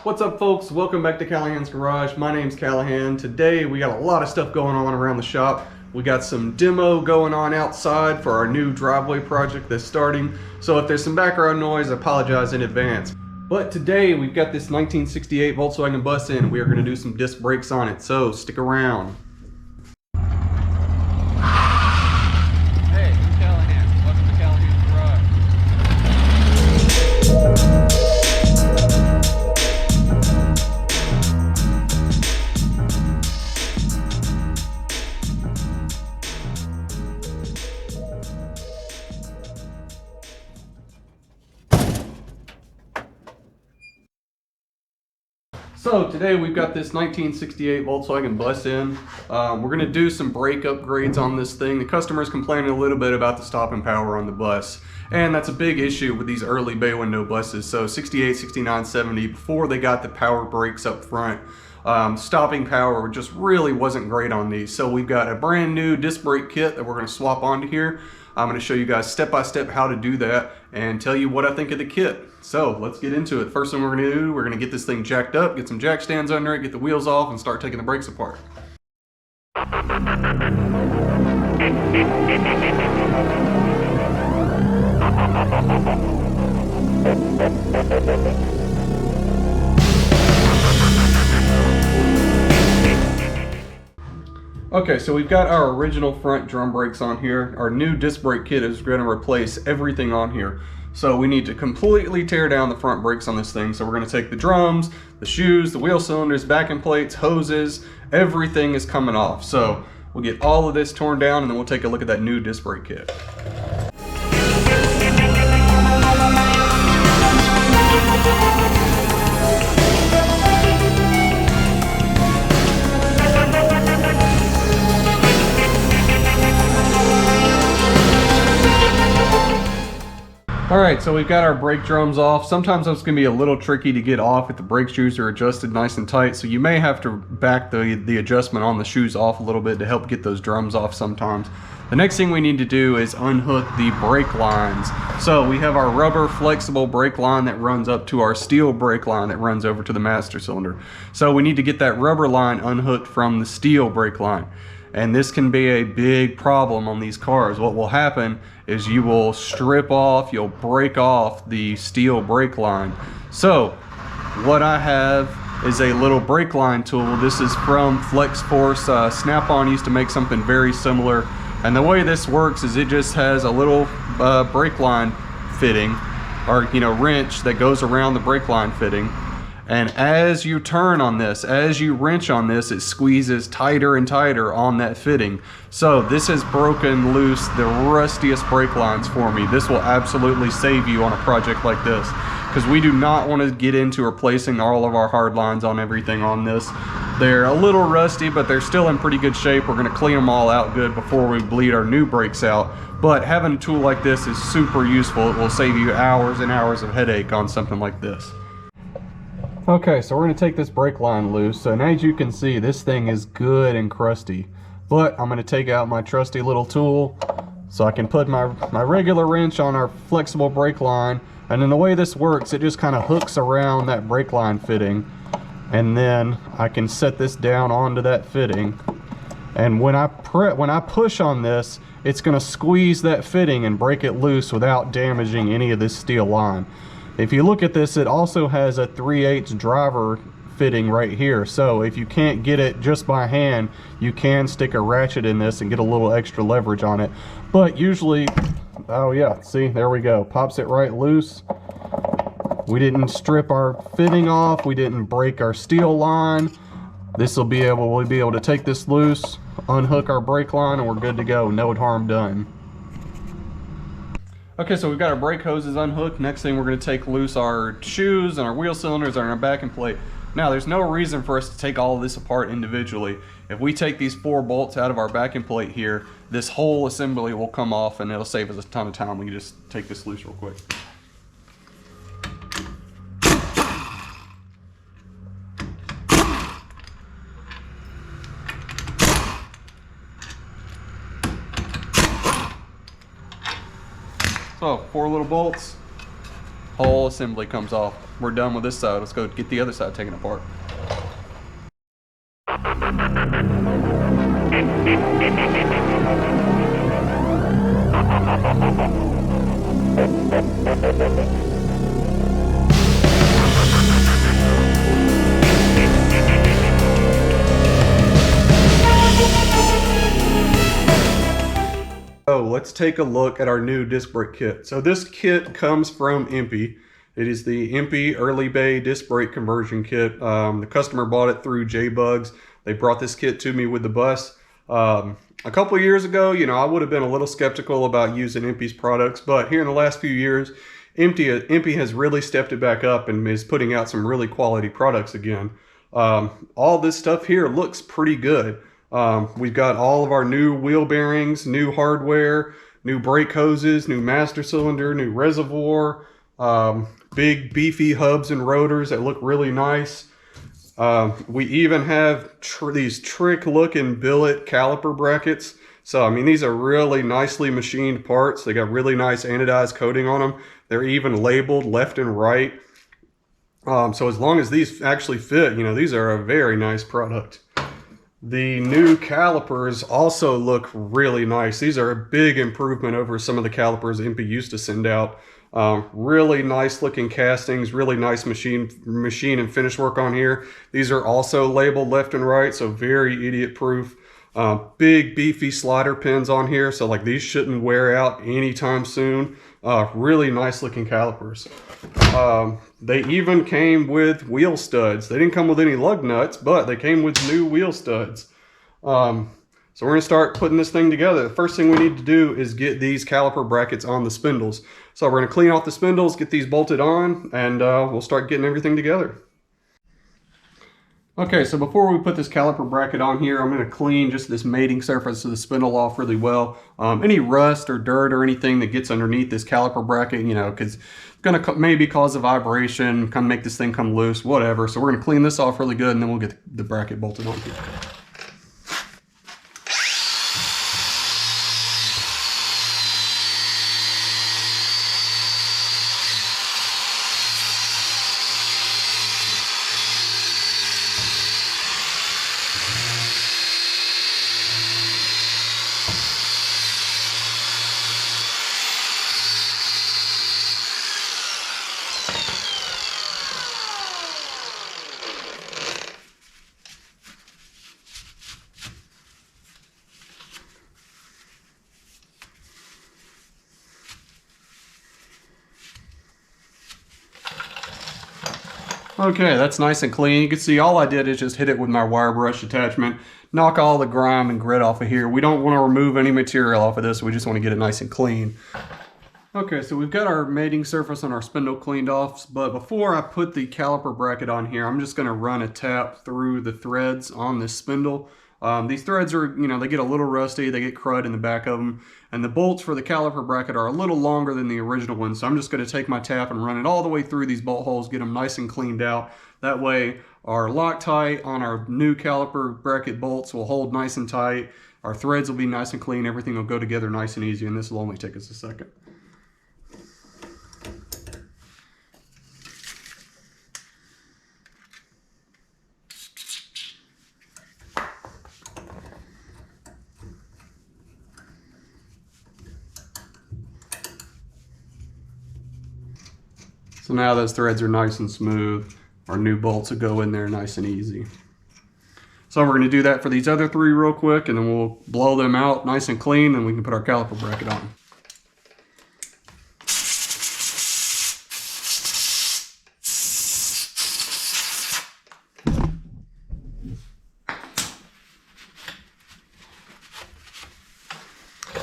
What's up, folks? Welcome back to Callahan's Garage. My name's Callahan. Today we got a lot of stuff going on around the shop. We got some demo going on outside for our new driveway project that's starting. So if there's some background noise, I apologize in advance. But today we've got this 1968 Volkswagen bus in. We are going to do some disc brakes on it, so stick around. Hey, I'm Callahan. Welcome to Callahan's Garage. So today we've got this 1968 Volkswagen bus in. We're going to do some brake upgrades on this thing. The customer's complaining a little bit about the stopping power on the bus, and that's a big issue with these early bay window buses. So 68, 69, 70, before they got the power brakes up front, stopping power just really wasn't great on these. So we've got a brand new disc brake kit that we're going to swap onto here. I'm going to show you guys step by step how to do that and tell you what I think of the kit. So let's get into it. First thing we're going to do, we're going to get this thing jacked up, get some jack stands under it, get the wheels off, and start taking the brakes apart. Okay, so we've got our original front drum brakes on here. Our new disc brake kit is going to replace everything on here. So we need to completely tear down the front brakes on this thing. So we're going to take the drums, the shoes, the wheel cylinders, backing plates, hoses, everything is coming off. So we'll get all of this torn down and then we'll take a look at that new disc brake kit. Alright, so we've got our brake drums off. Sometimes it's going to be a little tricky to get off if the brake shoes are adjusted nice and tight, so you may have to back the adjustment on the shoes off a little bit to help get those drums off sometimes. The next thing we need to do is unhook the brake lines. So we have our rubber flexible brake line that runs up to our steel brake line that runs over to the master cylinder. So we need to get that rubber line unhooked from the steel brake line. And this can be a big problem on these cars. What will happen is you will strip off, you'll break off the steel brake line. So what I have is a little brake line tool. This is from Flex Force. Snap-on used to make something very similar. And the way this works is it just has a little brake line fitting, or wrench that goes around the brake line fitting. And as you turn on this, as you wrench on this, it squeezes tighter and tighter on that fitting. So this has broken loose the rustiest brake lines for me. This will absolutely save you on a project like this, because we do not want to get into replacing all of our hard lines on everything on this. They're a little rusty, but they're still in pretty good shape. We're going to clean them all out good before we bleed our new brakes out. But having a tool like this is super useful. It will save you hours and hours of headache on something like this. Okay, so we're going to take this brake line loose, and as you can see, this thing is good and crusty. But I'm going to take out my trusty little tool so I can put my regular wrench on our flexible brake line, and then the way this works, it just kind of hooks around that brake line fitting, and then I can set this down onto that fitting, and when I push on this, it's going to squeeze that fitting and break it loose without damaging any of this steel line. If you look at this, it also has a 3/8 driver fitting right here. So if you can't get it just by hand, you can stick a ratchet in this and get a little extra leverage on it. But usually, oh yeah, see, there we go. Pops it right loose. We didn't strip our fitting off. We didn't break our steel line. We'll be able to take this loose, unhook our brake line, and we're good to go. No harm done. Okay, so we've got our brake hoses unhooked. Next thing, we're going to take loose our shoes and our wheel cylinders and our backing plate. Now, there's no reason for us to take all of this apart individually. If we take these 4 bolts out of our backing plate here, this whole assembly will come off and it'll save us a ton of time. We can just take this loose real quick. So 4 little bolts, whole assembly comes off. we're done with this side. Let's go get the other side taken apart. So let's take a look at our new disc brake kit. So this kit comes from EMPI. It is the EMPI Early Bay Disc Brake Conversion Kit. The customer bought it through J-Bugs. They brought this kit to me with the bus. A couple of years ago, you know, I would have been a little skeptical about using EMPI's products, but here in the last few years, EMPI has really stepped it back up and is putting out some really quality products again. All this stuff here looks pretty good. We've got all of our new wheel bearings, new hardware, new brake hoses, new master cylinder, new reservoir, big beefy hubs and rotors that look really nice. We even have these trick looking billet caliper brackets. So I mean, these are really nicely machined parts. They got really nice anodized coating on them. They're even labeled left and right. So as long as these actually fit, you know, these are a very nice product. The new calipers also look really nice. These are a big improvement over some of the calipers EMPI used to send out. Really nice looking castings, really nice machine and finish work on here. These are also labeled left and right, so very idiot proof. Big beefy slider pins on here, so like these shouldn't wear out anytime soon. Really nice looking calipers. They even came with wheel studs. They didn't come with any lug nuts, but they came with new wheel studs. So we're going to start putting this thing together. The first thing we need to do is get these caliper brackets on the spindles. So we're going to clean off the spindles, get these bolted on, and we'll start getting everything together. Okay, so before we put this caliper bracket on here, I'm going to clean just this mating surface of the spindle off really well. Any rust or dirt or anything that gets underneath this caliper bracket, you know, because it's going to maybe cause a vibration, kind of make this thing come loose, whatever. So we're going to clean this off really good, and then we'll get the bracket bolted on here. Okay, that's nice and clean. You can see all I did is just hit it with my wire brush attachment, knock all the grime and grit off of here. We don't want to remove any material off of this. We just want to get it nice and clean. Okay, so we've got our mating surface on our spindle cleaned off, but before I put the caliper bracket on here, I'm just going to run a tap through the threads on this spindle. These threads are, you know, they get a little rusty, they get crud in the back of them, and the bolts for the caliper bracket are a little longer than the original one, so I'm just going to take my tap and run it all the way through these bolt holes, get them nice and cleaned out. That way our Loctite on our new caliper bracket bolts will hold nice and tight, our threads will be nice and clean, everything will go together nice and easy, and this will only take us a second. So now those threads are nice and smooth. Our new bolts will go in there nice and easy. So we're going to do that for these other three real quick, and then we'll blow them out nice and clean, and we can put our caliper bracket on.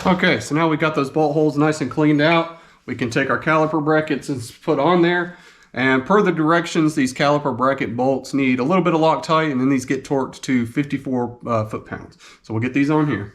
Okay, so now we got those bolt holes nice and cleaned out. We can take our caliper brackets and put on there. And per the directions, these caliper bracket bolts need a little bit of Loctite, and then these get torqued to 54 foot-pounds. So we'll get these on here.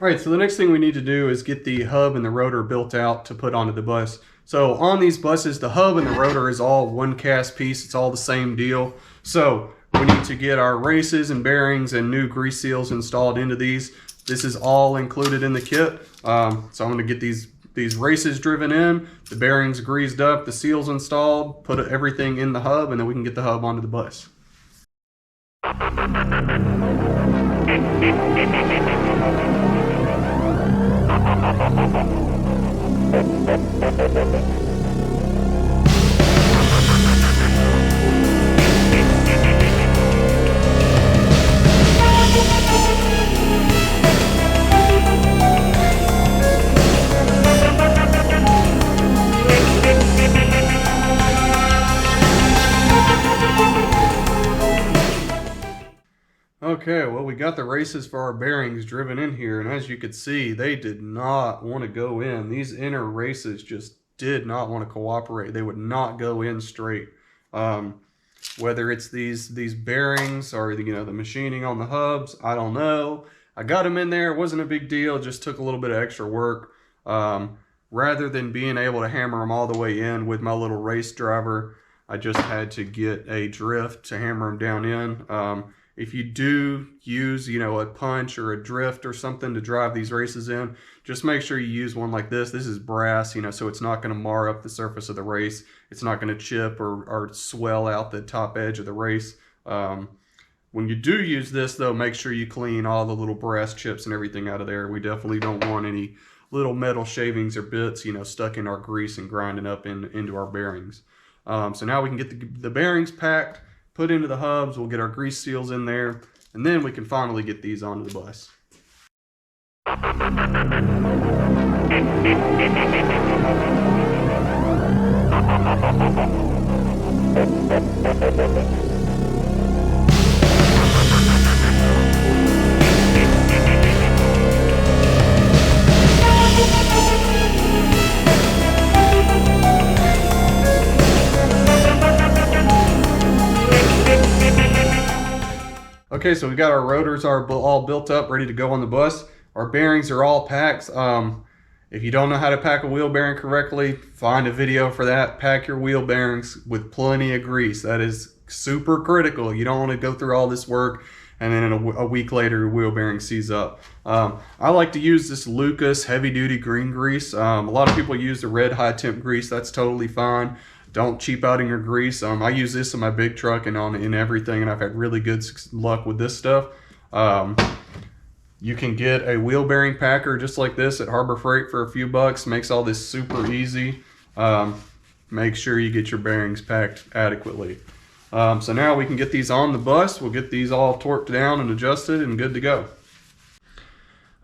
All right, so the next thing we need to do is get the hub and the rotor built out to put onto the bus. So on these buses, the hub and the rotor is all one cast piece. It's all the same deal. So we need to get our races and bearings and new grease seals installed into these. This is all included in the kit. So I'm going to get these races driven in, the bearings greased up, the seals installed, put everything in the hub, and then we can get the hub onto the bus. Okay, well, we got the races for our bearings driven in here, and as you could see, they did not want to go in. These inner races just did not want to cooperate. They would not go in straight. Whether it's these bearings or the machining on the hubs, I don't know. I got them in there. It wasn't a big deal. It just took a little bit of extra work. Rather than being able to hammer them all the way in with my little race driver, I just had to get a drift to hammer them down in. If you do use, a punch or a drift or something to drive these races in, just make sure you use one like this. This is brass, so it's not going to mar up the surface of the race. It's not going to chip or swell out the top edge of the race. When you do use this, though, make sure you clean all the little brass chips and everything out of there. We definitely don't want any little metal shavings or bits, stuck in our grease and grinding up into our bearings. So now we can get the bearings packed, put into the hubs, we'll get our grease seals in there, and then we can finally get these onto the bus. Okay, so we got our rotors all built up, ready to go on the bus. Our bearings are all packed. If you don't know how to pack a wheel bearing correctly, find a video for that. Pack your wheel bearings with plenty of grease. That is super critical. You don't want to go through all this work and then a week later your wheel bearing seize up. I like to use this Lucas heavy duty green grease. A lot of people use the red high temp grease. That's totally fine. Don't cheap out in your grease. I use this in my big truck and in everything, and I've had really good luck with this stuff. You can get a wheel bearing packer just like this at Harbor Freight for a few bucks. Makes all this super easy. Make sure you get your bearings packed adequately. So now we can get these on the bus. We'll get these all torqued down and adjusted and good to go.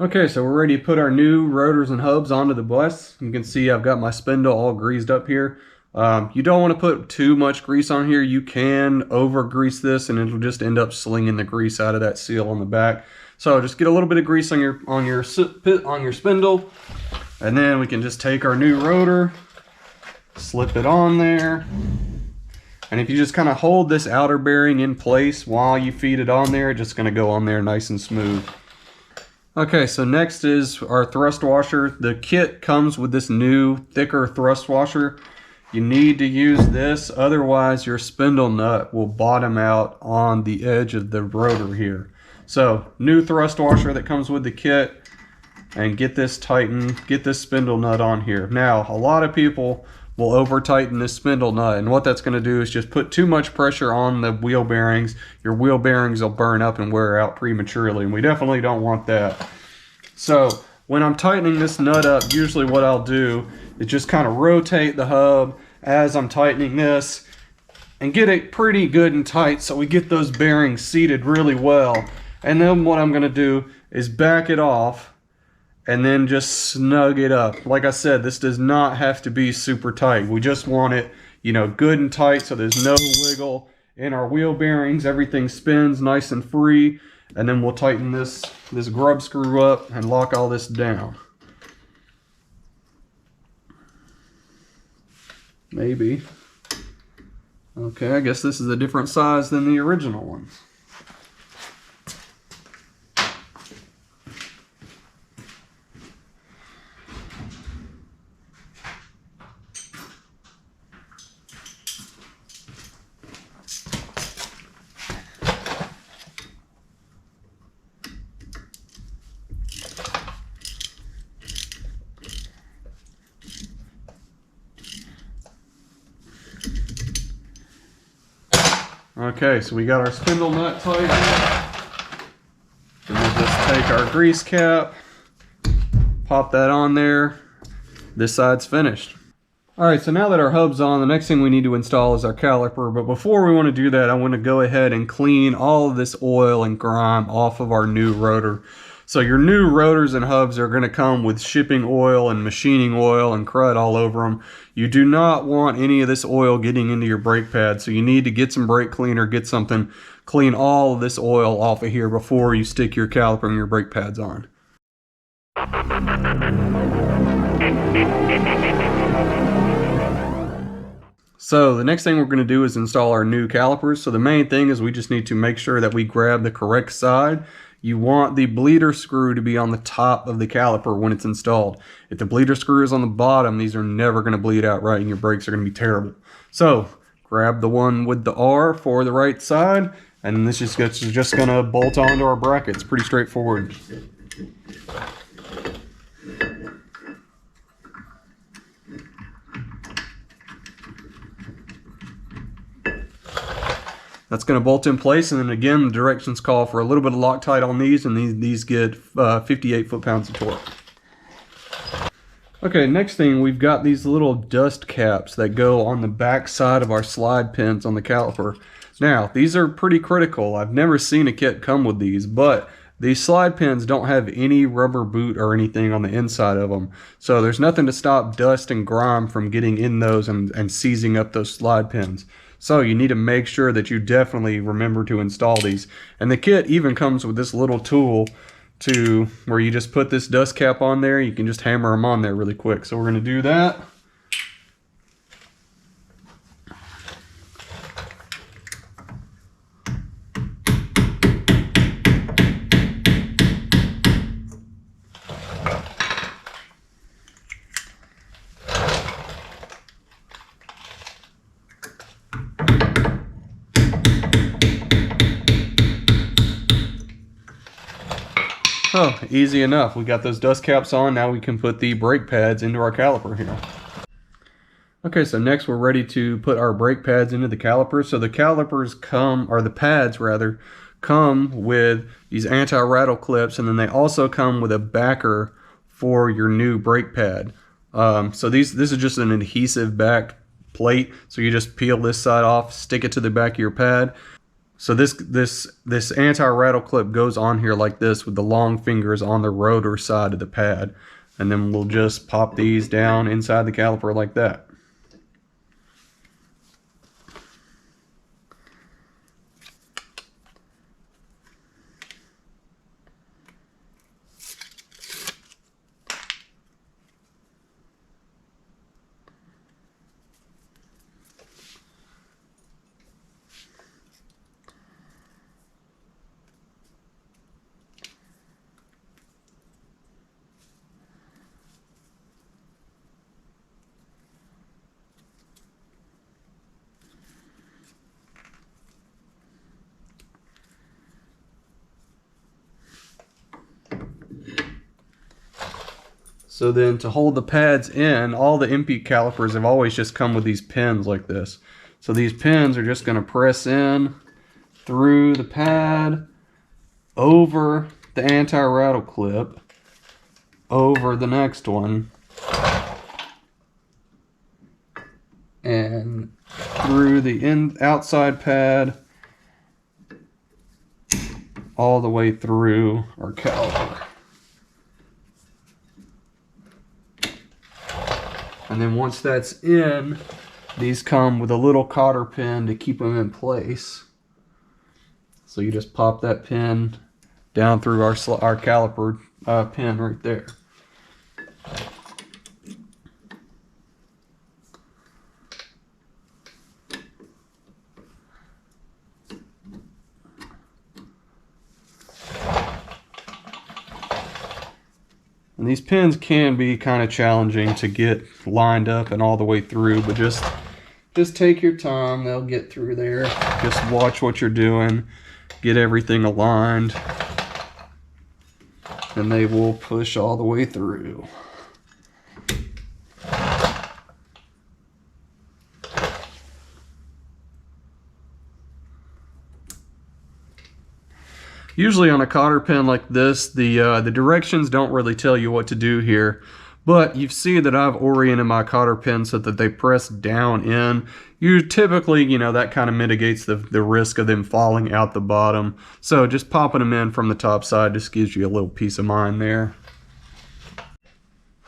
Okay, so we're ready to put our new rotors and hubs onto the bus. You can see I've got my spindle all greased up here. You don't want to put too much grease on here. You can over grease this and it'll just end up slinging the grease out of that seal on the back. So just get a little bit of grease on your spindle, and then we can just take our new rotor, slip it on there, and if you just kind of hold this outer bearing in place while you feed it on there, it's just going to go on there nice and smooth. Okay, so next is our thrust washer. The kit comes with this new thicker thrust washer. You need to use this, otherwise your spindle nut will bottom out on the edge of the rotor here. So, new thrust washer that comes with the kit, and get this tightened, get this spindle nut on here. Now, a lot of people will over tighten this spindle nut, and what that's going to do is just put too much pressure on the wheel bearings. Your wheel bearings will burn up and wear out prematurely, and we definitely don't want that. So, when I'm tightening this nut up, usually what I'll do is just kind of rotate the hub as I'm tightening this and get it pretty good and tight so we get those bearings seated really well. And then what I'm going to do is back it off and then just snug it up. Like I said, this does not have to be super tight. We just want it, good and tight so there's no wiggle in our wheel bearings. Everything spins nice and free. And then we'll tighten this grub screw up and lock all this down. Maybe. Okay, I guess this is a different size than the original one. Okay, so we got our spindle nut tightened. And we'll just take our grease cap, pop that on there. This side's finished. Alright, so now that our hub's on, the next thing we need to install is our caliper. But before we want to do that, I want to go ahead and clean all of this oil and grime off of our new rotor. So your new rotors and hubs are going to come with shipping oil and machining oil and crud all over them. You do not want any of this oil getting into your brake pad, so you need to get some brake cleaner, get something, clean all of this oil off of here before you stick your caliper and your brake pads on. So the next thing we're going to do is install our new calipers. So the main thing is we just need to make sure that we grab the correct side. You want the bleeder screw to be on the top of the caliper when it's installed. If the bleeder screw is on the bottom, these are never going to bleed out right and your brakes are going to be terrible. So grab the one with the R for the right side, and this is just going to bolt onto our bracket. It's pretty straightforward. That's going to bolt in place, and then again the directions call for a little bit of Loctite on these, and these get 58 foot-pounds of torque. Okay, next thing, we've got these little dust caps that go on the back side of our slide pins on the caliper. Now, these are pretty critical. I've never seen a kit come with these, but these slide pins don't have any rubber boot or anything on the inside of them. So there's nothing to stop dust and grime from getting in those and seizing up those slide pins. So you need to make sure that you definitely remember to install these. And the kit even comes with this little tool to where you just put this dust cap on there. You can just hammer them on there really quick. So we're going to do that. Oh, easy enough. We got those dust caps on. Now we can put the brake pads into our caliper here. Okay, so next we're ready to put our brake pads into the caliper. So the calipers come, or the pads rather, come with these anti-rattle clips, and then they also come with a backer for your new brake pad. So this is just an adhesive backed plate. So you just peel this side off, stick it to the back of your pad. So this anti-rattle clip goes on here like this with the long fingers on the rotor side of the pad. And then we'll just pop these down inside the caliper like that. So then to hold the pads in, all the EMPI calipers have always just come with these pins like this. So these pins are just going to press in through the pad, over the anti-rattle clip, over the next one, and through the outside pad, all the way through our caliper. And then once that's in, these come with a little cotter pin to keep them in place. So you just pop that pin down through our caliper pin right there. And these pins can be kind of challenging to get lined up and all the way through, but just take your time. They'll get through there. Just watch what you're doing. Get everything aligned. And they will push all the way through. Usually on a cotter pin like this, the directions don't really tell you what to do here. But you see that I've oriented my cotter pins so that they press down in. You typically, that kind of mitigates the risk of them falling out the bottom. So just popping them in from the top side just gives you a little peace of mind there.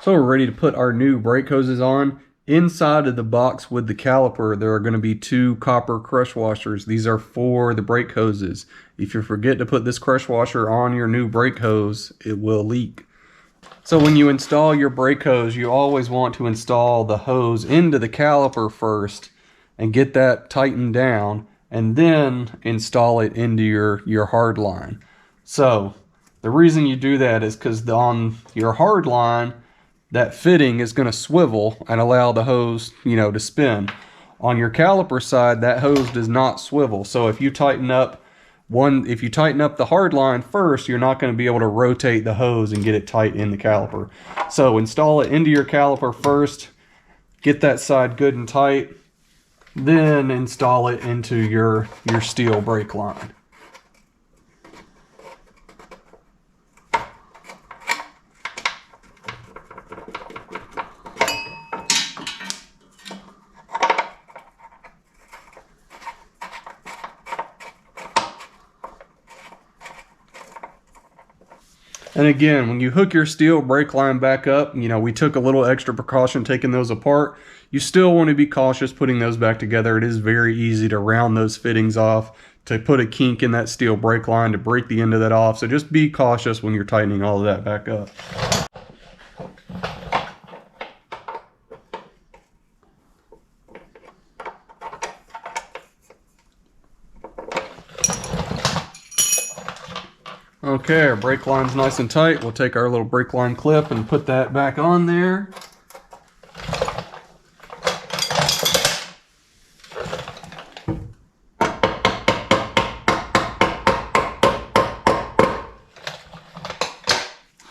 So we're ready to put our new brake hoses on. Inside of the box with the caliper, there are going to be 2 copper crush washers. These are for the brake hoses. If you forget to put this crush washer on your new brake hose, it will leak. So when you install your brake hose, you always want to install the hose into the caliper first and get that tightened down, and then install it into your hard line. So the reason you do that is because on your hard line, that fitting is going to swivel and allow the hose, to spin. On your caliper side, that hose does not swivel. So if you tighten up the hard line first, you're not going to be able to rotate the hose and get it tight in the caliper. So install it into your caliper first, get that side good and tight, then install it into your steel brake line. And again, when you hook your steel brake line back up, we took a little extra precaution taking those apart. You still want to be cautious putting those back together. It is very easy to round those fittings off, to put a kink in that steel brake line, to break the end of that off. So just be cautious when you're tightening all of that back up. Okay, our brake line's nice and tight. We'll take our little brake line clip and put that back on there.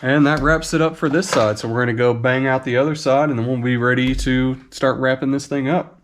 And that wraps it up for this side. So we're going to go bang out the other side, and then we'll be ready to start wrapping this thing up.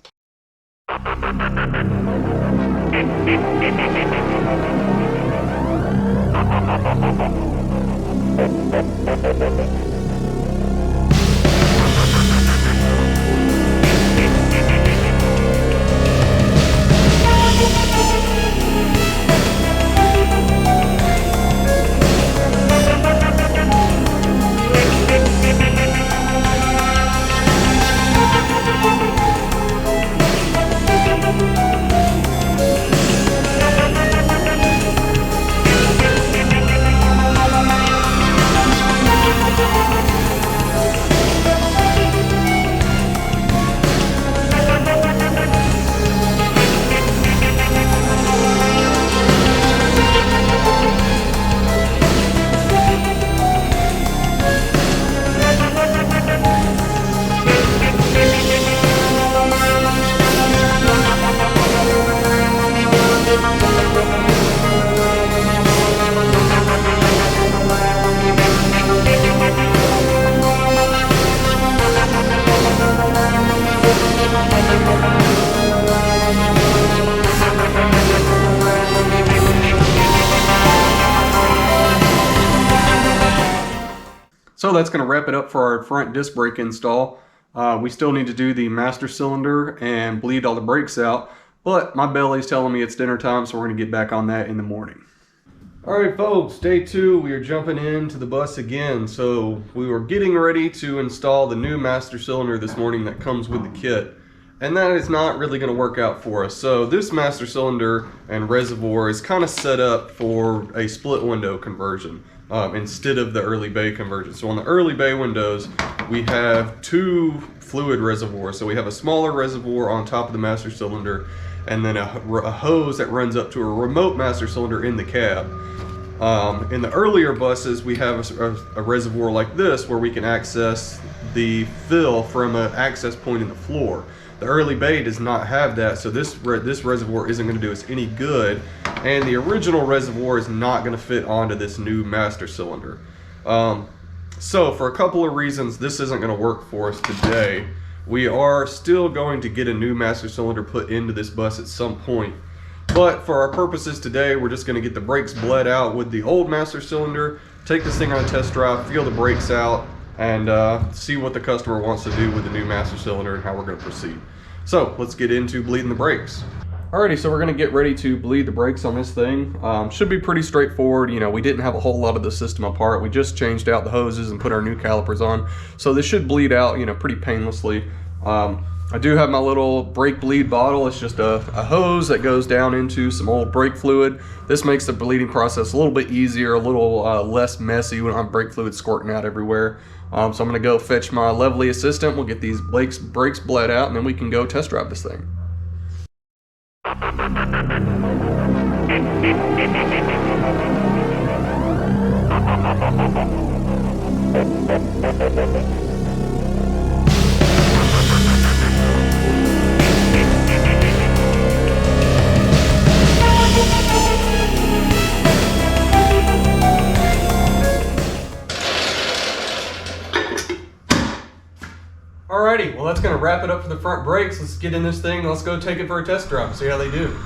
So that's going to wrap it up for our front disc brake install. We still need to do the master cylinder and bleed all the brakes out, but my belly's telling me it's dinner time, so we're going to get back on that in the morning. Alright folks, day 2, we are jumping into the bus again. So we were getting ready to install the new master cylinder this morning that comes with the kit. And that is not really going to work out for us. So this master cylinder and reservoir is kind of set up for a split window conversion instead of the early bay conversion. So on the early bay windows, we have 2 fluid reservoirs. So we have a smaller reservoir on top of the master cylinder, and then a hose that runs up to a remote master cylinder in the cab. In the earlier buses, we have a reservoir like this where we can access the fill from an access point in the floor. The early bay does not have that, so this reservoir isn't going to do us any good, and the original reservoir is not going to fit onto this new master cylinder. So for a couple of reasons, this isn't going to work for us today. We are still going to get a new master cylinder put into this bus at some point. But for our purposes today, we're just going to get the brakes bled out with the old master cylinder, take this thing on a test drive, feel the brakes out, and see what the customer wants to do with the new master cylinder and how we're going to proceed. So let's get into bleeding the brakes. Alrighty, so we're going to get ready to bleed the brakes on this thing. Should be pretty straightforward. You know, we didn't have a whole lot of the system apart. We just changed out the hoses and put our new calipers on. So this should bleed out, you know, pretty painlessly. I do have my little brake bleed bottle. It's just a hose that goes down into some old brake fluid. This makes the bleeding process a little bit easier, a little less messy. We don't have brake fluid squirting out everywhere. So I'm going to go fetch my lovely assistant. We'll get these brakes bled out, and then we can go test drive this thing. Alrighty, well that's going to wrap it up for the front brakes. Let's get in this thing and let's go take it for a test drive and see how they do.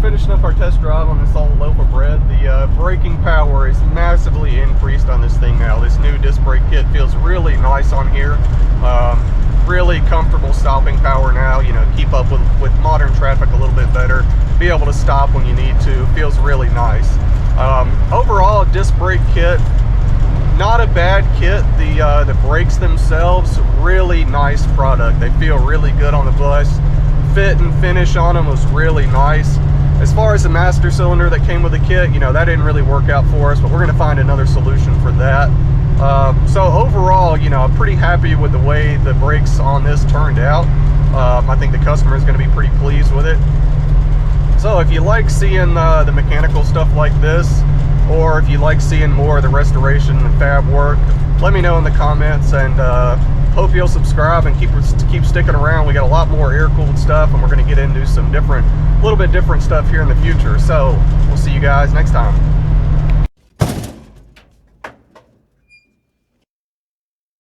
Finishing up our test drive on this old loaf of bread. The braking power is massively increased on this thing now. This new disc brake kit feels really nice on here. Really comfortable stopping power now, you know, keep up with modern traffic a little bit better, be able to stop when you need to. Feels really nice. Overall, disc brake kit, not a bad kit. The brakes themselves, really nice product. They feel really good on the bus. Fit and finish on them was really nice. As far as the master cylinder that came with the kit, you know, that didn't really work out for us, but we're going to find another solution for that. So overall, you know, I'm pretty happy with the way the brakes on this turned out. I think the customer is going to be pretty pleased with it. So if you like seeing the mechanical stuff like this, or if you like seeing more of the restoration and fab work, let me know in the comments, and hope you'll subscribe and keep sticking around. We got a lot more air-cooled stuff, and we're going to get into some little bit different stuff here in the future. So we'll see you guys next time.